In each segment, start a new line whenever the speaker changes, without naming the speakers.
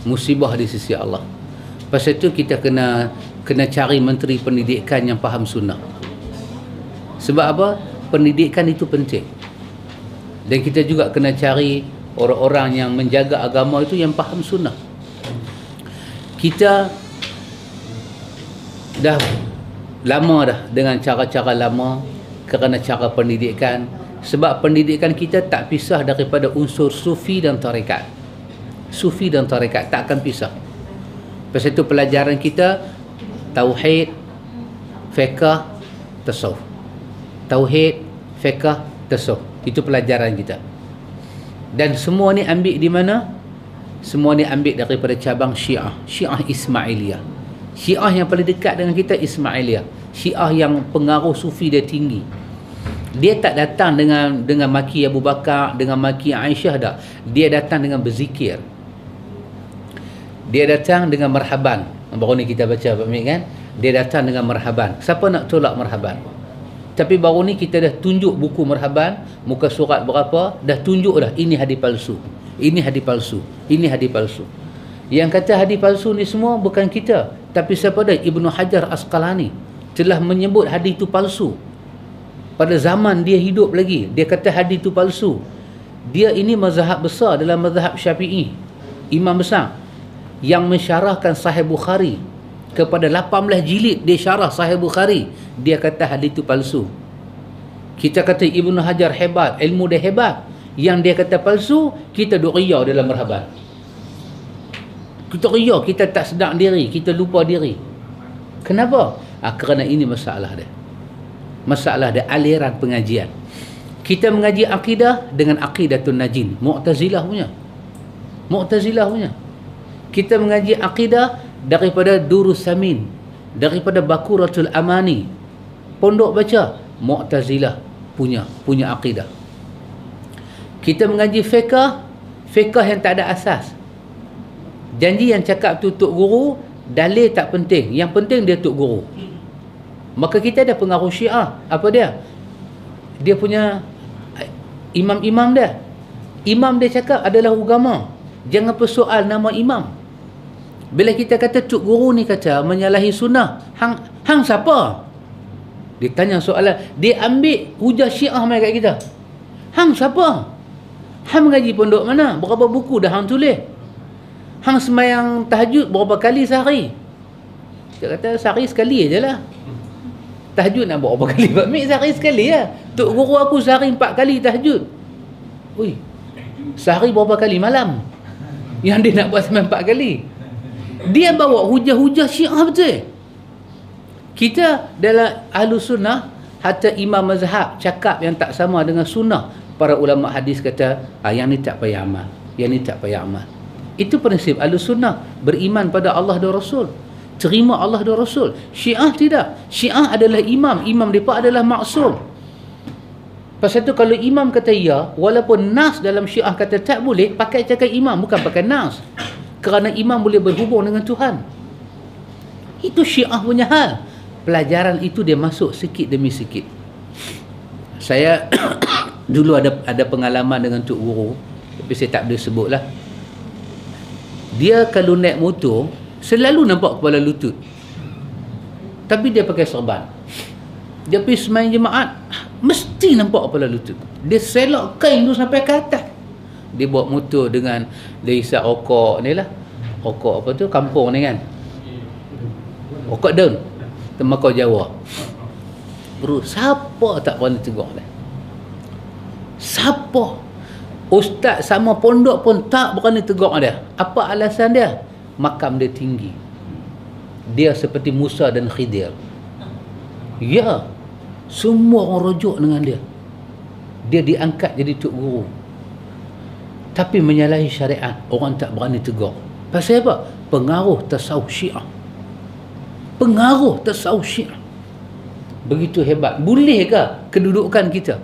musibah di sisi Allah. Pasal itu kita kena cari menteri pendidikan yang faham sunnah. Sebab apa? Pendidikan itu penting. Dan kita juga kena cari orang-orang yang menjaga agama itu yang faham sunnah. Kita dah lama dah dengan cara-cara lama kerana cara pendidikan. Sebab pendidikan kita tak pisah daripada unsur sufi dan tarekat. Sufi dan tarekat tak akan pisah. Pasal itu pelajaran kita tauhid, fiqh, tasawuf. Tauhid, fiqh, tasawuf. Itu pelajaran kita. Dan semua ni ambil di mana? Semua ni ambil daripada cabang Syiah. Syiah Ismailiyah. Syiah yang paling dekat dengan kita Ismailiyah. Syiah yang pengaruh sufi dia tinggi. Dia tak datang dengan maki Abu Bakar, dengan maki Aisyah dah. Dia datang dengan berzikir. Dia datang dengan marhaban. Baru ni kita baca Pak Mik kan? Dia datang dengan marhaban. Siapa nak tolak marhaban? Tapi baru ni kita dah tunjuk buku marhaban, muka surat berapa, dah tunjuk dah ini hadis palsu. Ini hadis palsu. Ini hadis palsu. Yang kata hadis palsu ni semua bukan kita, tapi siapa dah? Ibnu Hajar Asqalani telah menyebut hadis itu palsu. Pada zaman dia hidup lagi, dia kata hadis itu palsu. Dia ini mazhab besar dalam mazhab Syafi'i, imam besar yang mensyarahkan Sahih Bukhari kepada 18 jilid. Dia syarah Sahih Bukhari, dia kata hadis itu palsu. Kita kata Ibnu Hajar hebat, ilmu dia hebat. Yang dia kata palsu, kita duk riya dalam marhaban. Kita riya, kita tak sedar diri, kita lupa diri. Kenapa? Kerana ini masalah dia. Masalah dia aliran pengajian. Kita mengaji akidah dengan aqidatun najin, Mu'tazilah punya. Mu'tazilah punya. Kita mengaji akidah daripada Durus Samin, daripada Bakuratul Amani. Pondok baca Mu'tazilah punya akidah. Kita mengaji fiqh yang tak ada asas. Janji yang cakap tu tok guru, dalil tak penting. Yang penting dia tok guru. Maka kita ada pengaruh Syiah. Apa dia? Dia punya imam-imam dia. Imam dia cakap adalah agama. Jangan persoal nama imam. Bila kita kata tok guru ni kata menyalahi sunnah, hang siapa? Dia tanya soalan, dia ambil hujah Syiah mai kat kita. Hang siapa? Hang mengaji pondok mana? Berapa buku dah hang tulis? Hang sembahyang tahajud berapa kali sehari? Dia kata sehari sekali aje lah. Tahajud nak buat berapa kali? Pak Mik sehari sekali lah. Tok guru aku sehari 4 kali tahajud. Ui, sehari berapa kali malam? Yang dia nak buat sampai 4 kali. Dia bawa hujah-hujah Syiah betul. Kita dalam Ahlus Sunnah, hatta imam mazhab cakap yang tak sama dengan sunnah. Para ulama hadis kata, yang ni tak payah amal. Yang ni tak payah amal. Itu prinsip Ahlus Sunnah. Beriman pada Allah dan Rasul. Terima Allah dan Rasul. Syiah tidak. Syiah adalah imam. Imam mereka adalah maksum. Pasal tu kalau imam kata ya, walaupun nas dalam Syiah kata tak boleh, pakai cakap imam, bukan pakai nas. Kerana imam boleh berhubung dengan Tuhan. Itu Syiah punya hal. Pelajaran itu dia masuk sikit demi sikit. Saya dulu ada pengalaman dengan Tok Guru, tapi saya tak boleh sebut lah. Dia kalau naik motor selalu nampak kepala lutut, tapi dia pakai serban. Dia pergi sembahyang jemaat, mesti nampak kepala lutut. Dia selok kain tu sampai ke atas. Dia bawa motor dengan dia isap rokok ni lah. Rokok apa tu, kampung ni kan, rokok daun, tembakau Jawa. Bro, siapa tak berani tegur dia? Siapa? Ustaz sama pondok pun tak berani tegur dia. Apa alasan dia? Makam dia tinggi. Dia seperti Musa dan Khidir. Ya, semua orang rujuk dengan dia. Dia diangkat jadi tok guru. Tapi menyalahi syariat, orang tak berani tegur. Pasal apa? Pengaruh tasawuf Syiah. Pengaruh tasawuf Syiah. Begitu hebat. Bolehkah kedudukan kita?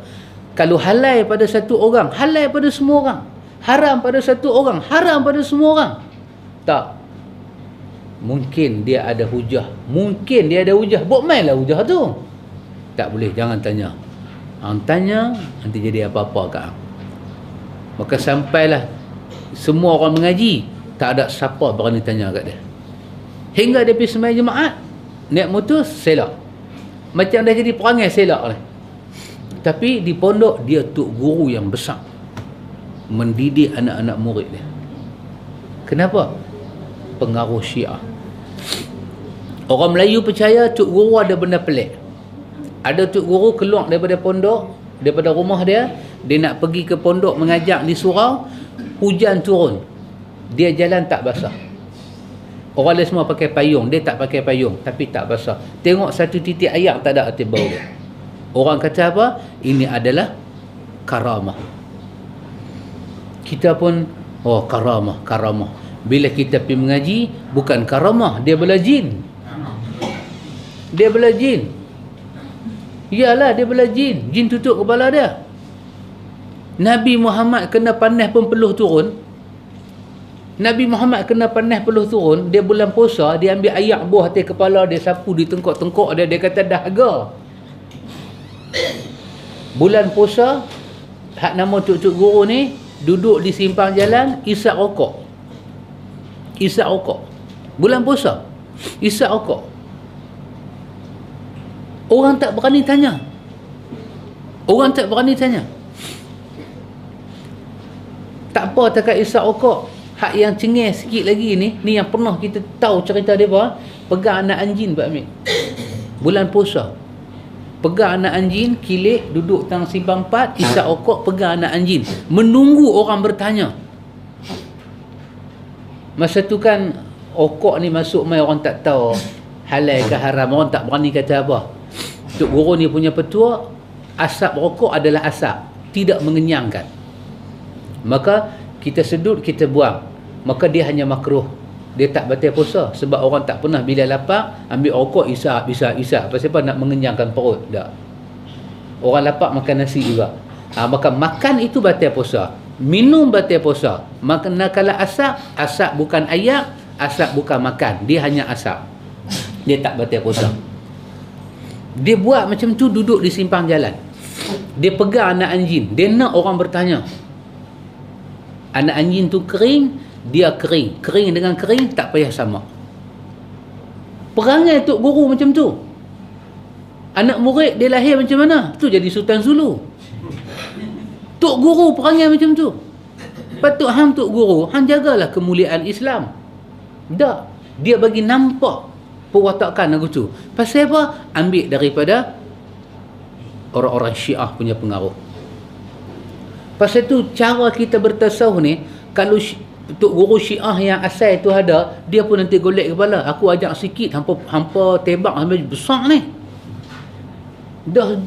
Kalau halal pada satu orang, halal pada semua orang. Haram pada satu orang, haram pada semua orang. Tak. Mungkin dia ada hujah. Mungkin dia ada hujah. Buat mainlah hujah tu. Tak boleh, jangan tanya. Hang tanya, nanti jadi apa-apa kat hang. Maka sampailah semua orang mengaji, Tak ada siapa berani tanya kat dia. Hingga dia pergi sembahyang jemaat, naik motor selak. Macam dah jadi perangai selak ni. Tapi di pondok dia tok guru yang besar, mendidik anak-anak murid dia. Kenapa? Pengaruh Syiah. Orang Melayu percaya tok guru ada benda pelik. Ada tok guru keluar daripada pondok, daripada rumah dia nak pergi ke pondok mengajak di surau, hujan turun, dia jalan tak basah. Orang lain semua pakai payung, dia tak pakai payung, tapi tak basah. Tengok satu titik air tak ada atas bau dia. Orang kata apa? Ini adalah karamah. Kita pun, oh karamah, karamah. Bila kita pergi mengaji, bukan karamah, dia bela jin. Dia bela jin. Iyalah, dia bela jin. Jin tutup kepala dia. Nabi Muhammad kena panas pun peluh turun. Nabi Muhammad kena panas peluh turun. Dia bulan puasa, dia ambil ayak buah atas kepala dia, sapu di tengkok-tengkok dia. Dia kata dahaga. Bulan puasa, hak nama tuk-tuk guru ni, duduk di simpang jalan, isap rokok. Isap rokok. Bulan puasa, isap rokok. Orang tak berani tanya. Orang tak berani tanya. Tak apa takat isap rokok. Hak yang cengih sikit lagi ni yang pernah kita tahu cerita dia apa, pegang anak anjing Pak Amir. Bulan puasa. Pegang anak anjing, kilik, duduk tang simpang 4, isap rokok, pegang anak anjing. Menunggu orang bertanya. Masa tu kan rokok ni masuk mai orang tak tahu halal ke haram, orang tak berani kata apa. Tok guru ni punya petua, asap rokok adalah asap, tidak mengenyangkan. Maka kita sedut, kita buang. Maka dia hanya makruh. Dia tak batal puasa. Sebab orang tak pernah bila lapar, ambil rokok, isap. Pasal apa? Nak mengenyangkan perut. Tak. Orang lapar makan nasi juga. Maka makan itu batal puasa. Minum batal puasa. Manakala asap bukan ayak, asap bukan makan. Dia hanya asap. Dia tak batal puasa. Dia buat macam tu, duduk di simpang jalan. Dia pegang anak anjing. Dia nak orang bertanya. Anak anjing tu kering, dia kering. Kering dengan kering tak payah sama. Perangai tok guru macam tu. Anak murid dia lahir macam mana? Tu jadi Sultan Zulu. Tok guru perangai macam tu. Patut hang tok guru, hang jagalah kemuliaan Islam. Tak. Dia bagi nampak perwatakan aku tu. Pasal apa? Ambil daripada orang-orang Syiah punya pengaruh. Pasal tu cara kita bertasawuf ni, kalau tok guru Syiah yang asal tu ada, dia pun nanti golek kepala. Aku ajak sikit, hampa tebak sampai besar ni. Dah,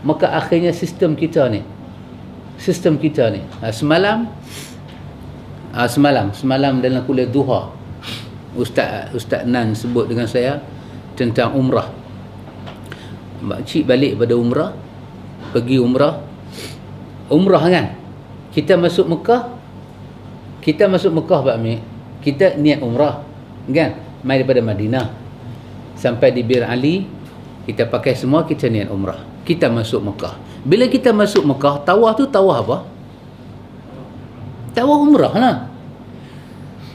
maka akhirnya sistem kita ni. Semalam dalam kuliah duha, Ustaz Nan sebut dengan saya tentang umrah. Makcik balik pada umrah, pergi umrah kan. Kita masuk Mekah Pak Amir, kita niat umrah kan, mai daripada Madinah sampai di Bir Ali, kita pakai semua, kita niat umrah. Kita masuk Mekah. Bila kita masuk Mekah, tawaf tu tawaf apa? Tawaf umrah lah.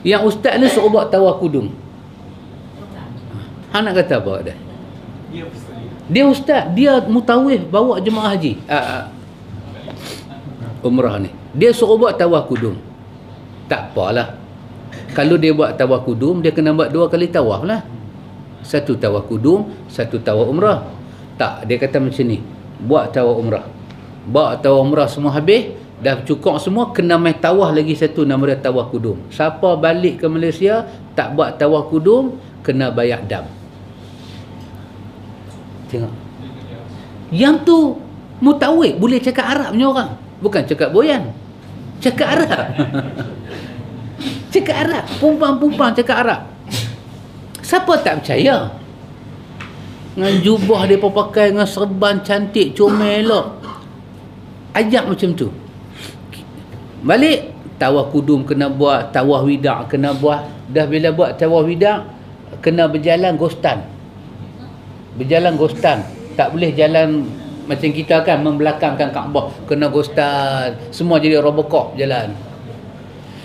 Yang ustaz ni suruh buat tawaf kudum. Hang nak kata apa dah? Dia ustaz, dia mutawif bawa jemaah haji. Umrah ni. Dia suruh buat tawaf kudum. Tak apalah. Kalau dia buat tawaf kudum, dia kena buat 2 kali tawaf lah. Satu tawaf kudum, satu tawaf umrah. Tak, dia kata macam ni. Buat tawaf umrah. Buat tawaf umrah semua habis, dah cukup semua, kena main tawaf lagi satu, nama dia tawaf kudum. Siapa balik ke Malaysia tak buat tawaf kudum, kena bayar dam. Tengok. Yang tu mutawif, boleh cakap Arab punya orang. Bukan cakap boyan. Cakap Arab. Cakap Arab. Pumpang-pumpang cakap Arab. Siapa tak percaya? Dengan jubah dia pakai, dengan serban cantik, comel elok. Ajak macam tu. Balik, tawaf kudum kena buat, tawaf wida' kena buat. Dah bila buat tawaf wida', kena berjalan gostan. Berjalan gostan. Tak boleh jalan macam kita kan, membelakangkan Kaabah. Kena gostan. Semua jadi Robocop jalan.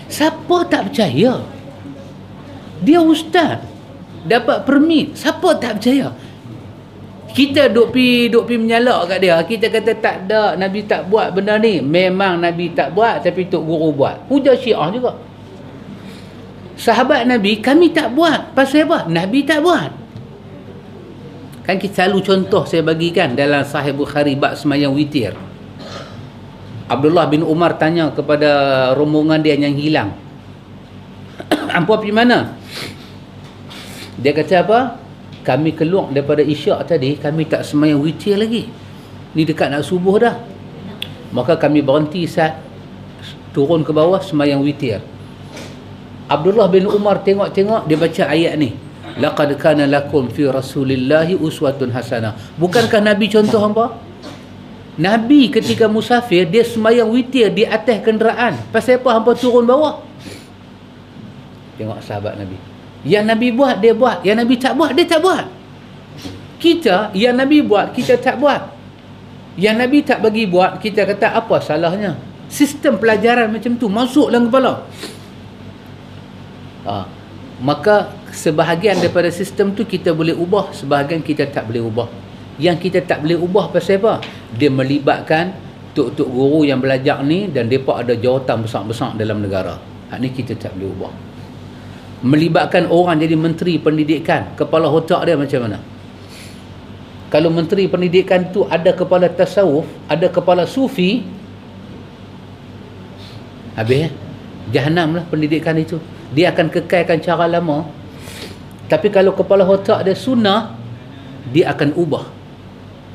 Siapa tak percaya? Dia ustaz, dapat permit. Siapa tak percaya? Kita duk pi menyalak kat dia. Kita kata tak ada, Nabi tak buat benda ni. Memang Nabi tak buat, tapi tok guru buat. Hujah Syiah juga. Sahabat Nabi, kami tak buat. Pasal apa? Nabi tak buat. Kan kita selalu contoh saya bagikan dalam Sahih Bukhari bab sembahyang witir. Abdullah bin Umar tanya kepada rombongan dia yang hilang. Hampa pergi mana? Dia kata apa? Kami keluar daripada isyak tadi, kami tak sembahyang witir lagi. Ni dekat nak subuh dah. Maka kami berhenti saat turun ke bawah sembahyang witir. Abdullah bin Umar tengok-tengok, dia baca ayat ni. Laqad kana lakum fi Rasulillahi uswatun hasanah. Bukankah Nabi contoh hangpa? Nabi ketika musafir, dia sembahyang witir di atas kenderaan. Pasal apa hangpa turun bawah? Tengok sahabat Nabi. Yang Nabi buat, dia buat. Yang Nabi tak buat, dia tak buat. Kita, yang Nabi buat, kita tak buat. Yang Nabi tak bagi buat, kita kata apa salahnya? Sistem pelajaran macam tu masuk dalam kepala. Maka sebahagian daripada sistem tu kita boleh ubah, sebahagian kita tak boleh ubah. Yang kita tak boleh ubah pasal apa? Dia melibatkan tok-tok guru yang belajar ni dan mereka ada jawatan besar-besar dalam negara. Hak ni kita tak boleh ubah. Melibatkan orang jadi menteri pendidikan, kepala otak dia macam mana? Kalau menteri pendidikan tu ada kepala tasawuf, ada kepala sufi, habis jahanam lah pendidikan itu. Dia akan kekalkan cara lama. Tapi kalau kepala otak dia sunnah, dia akan ubah.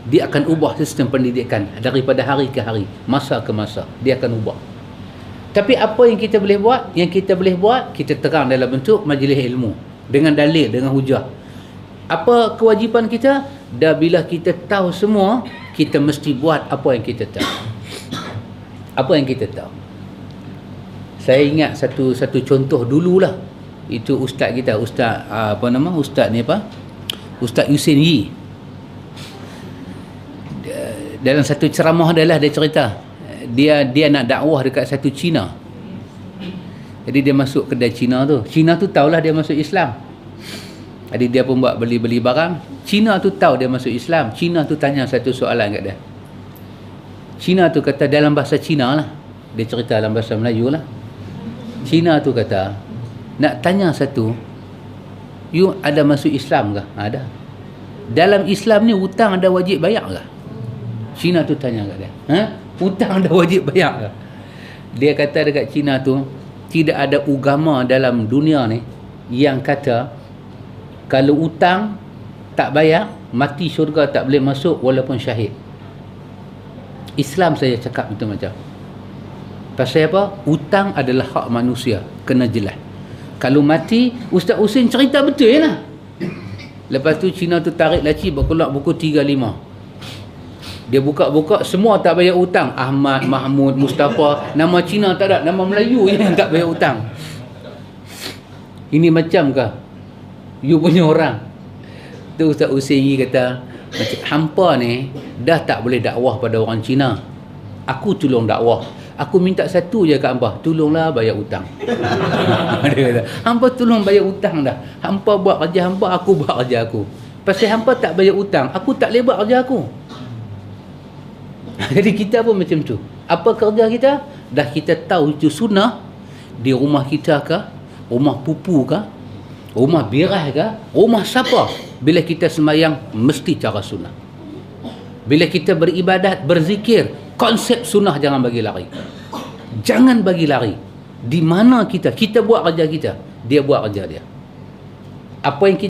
Dia akan ubah sistem pendidikan daripada hari ke hari, masa ke masa. Dia akan ubah. Tapi apa yang kita boleh buat? Yang kita boleh buat, kita terang dalam bentuk majlis ilmu. Dengan dalil, dengan hujah. Apa kewajipan kita? Dah bila kita tahu semua, kita mesti buat apa yang kita tahu. Apa yang kita tahu. Saya ingat satu contoh dululah. Itu ustaz kita, ustaz ustaz ni apa? Ustaz Yusin Yi. Dalam satu ceramah adalah dia cerita dia nak dakwah dekat satu Cina. Jadi dia masuk kedai Cina tu. Cina tu tahulah dia masuk Islam. Jadi dia pun buat beli-beli barang. Cina tu tahu dia masuk Islam. Cina tu tanya satu soalan kat dia. Cina tu kata dalam bahasa Cina lah. Dia cerita dalam bahasa Melayu lah. Cina tu kata, nak tanya satu, you ada masuk Islam ke? Ada. Dalam Islam ni hutang ada wajib bayar ke? Cina tu tanya kat dia. Hutang ada wajib bayar ke? Dia kata dekat Cina tu, tidak ada agama dalam dunia ni yang kata kalau hutang tak bayar, mati syurga tak boleh masuk walaupun syahid. Islam saya cakap itu macam. Pasal apa? Hutang adalah hak manusia, kena jelas. Kalau mati, Ustaz Husin cerita betul je lah. Lepas tu Cina tu tarik laci, berkeluar buku 3-5. Dia buka-buka, semua tak bayar hutang. Ahmad, Mahmud, Mustafa. Nama Cina tak ada, nama Melayu yang tak bayar hutang. Ini macam ke? You punya orang. Tu Ustaz Husin kata, hampa ni dah tak boleh dakwah pada orang Cina. Aku tolong dakwah. Aku minta satu je kat hampa, tolonglah bayar hutang. Dia kata, hampa tolong bayar hutang dah. Hampa buat kerja hampa, aku buat kerja aku. Pasal hampa tak bayar hutang, aku tak boleh buat kerja aku. Jadi kita pun macam tu. Apa kerja kita? Dah kita tahu itu sunnah. Di rumah kita ke, rumah pupu ke, rumah birah ke, rumah siapa, bila kita sembahyang mesti cara sunnah. Bila kita beribadat, berzikir, konsep sunnah jangan bagi lari. Jangan bagi lari. Di mana kita buat kerja kita, dia buat kerja dia. Apa yang kita